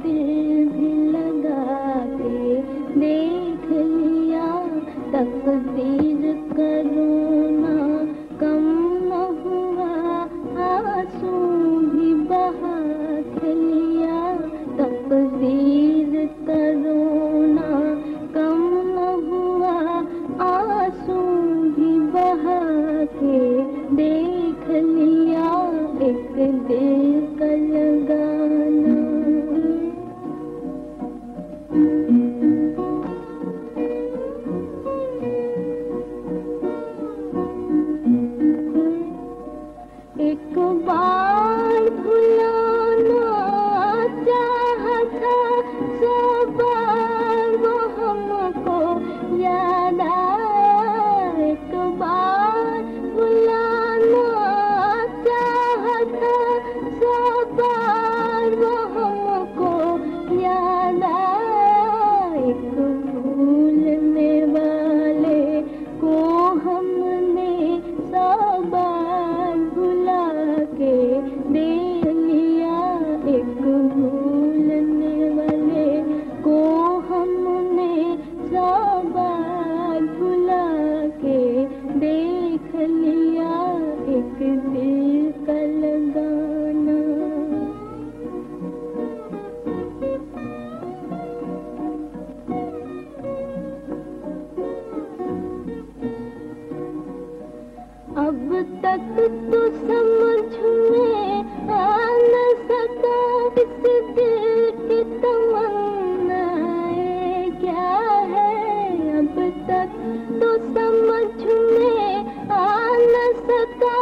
दिल भी लगा के देख लिया। तकदीर करो ना कम न हुआ, आंसू भी बहा के लिया। तकदीर करो ना कम न हुआ, आंसू भी बहा के देख लिया। एक दिल का लगाना। एक बार भुलाना चाहा था, 100 बार वो हमको याद आया। एक बार भुलाना चाहा था, 100 बार वो हमको याद आया। एक भूलने वाले को हमने 100 बार भुला के देख लिया। एक भूलने वाले को हमने 100 बार भुला के देख लिया। एक दिल का लगाना। अब तक तो समझ में आ न सका, इस दिल की तमन्नाएं क्या है। अब तक तो समझ में आ न सका,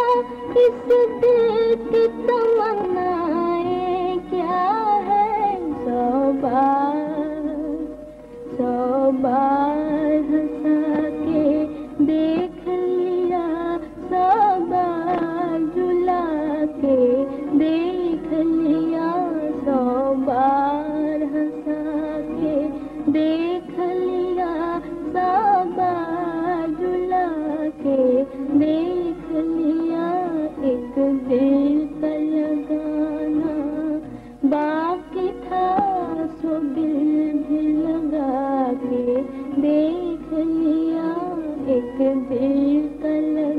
इस दिल की तमन्नाएं क्या है। 100 बार हंसा के देख लिया, 100 बार रुला के देख लिया। 100 बार हंसा के देख लिया, 100 बार रुला के देख लिया। एक दिल का लगाना बाकी था, सो दिल भी लगा के देख लिया। एक दिल का लगाना।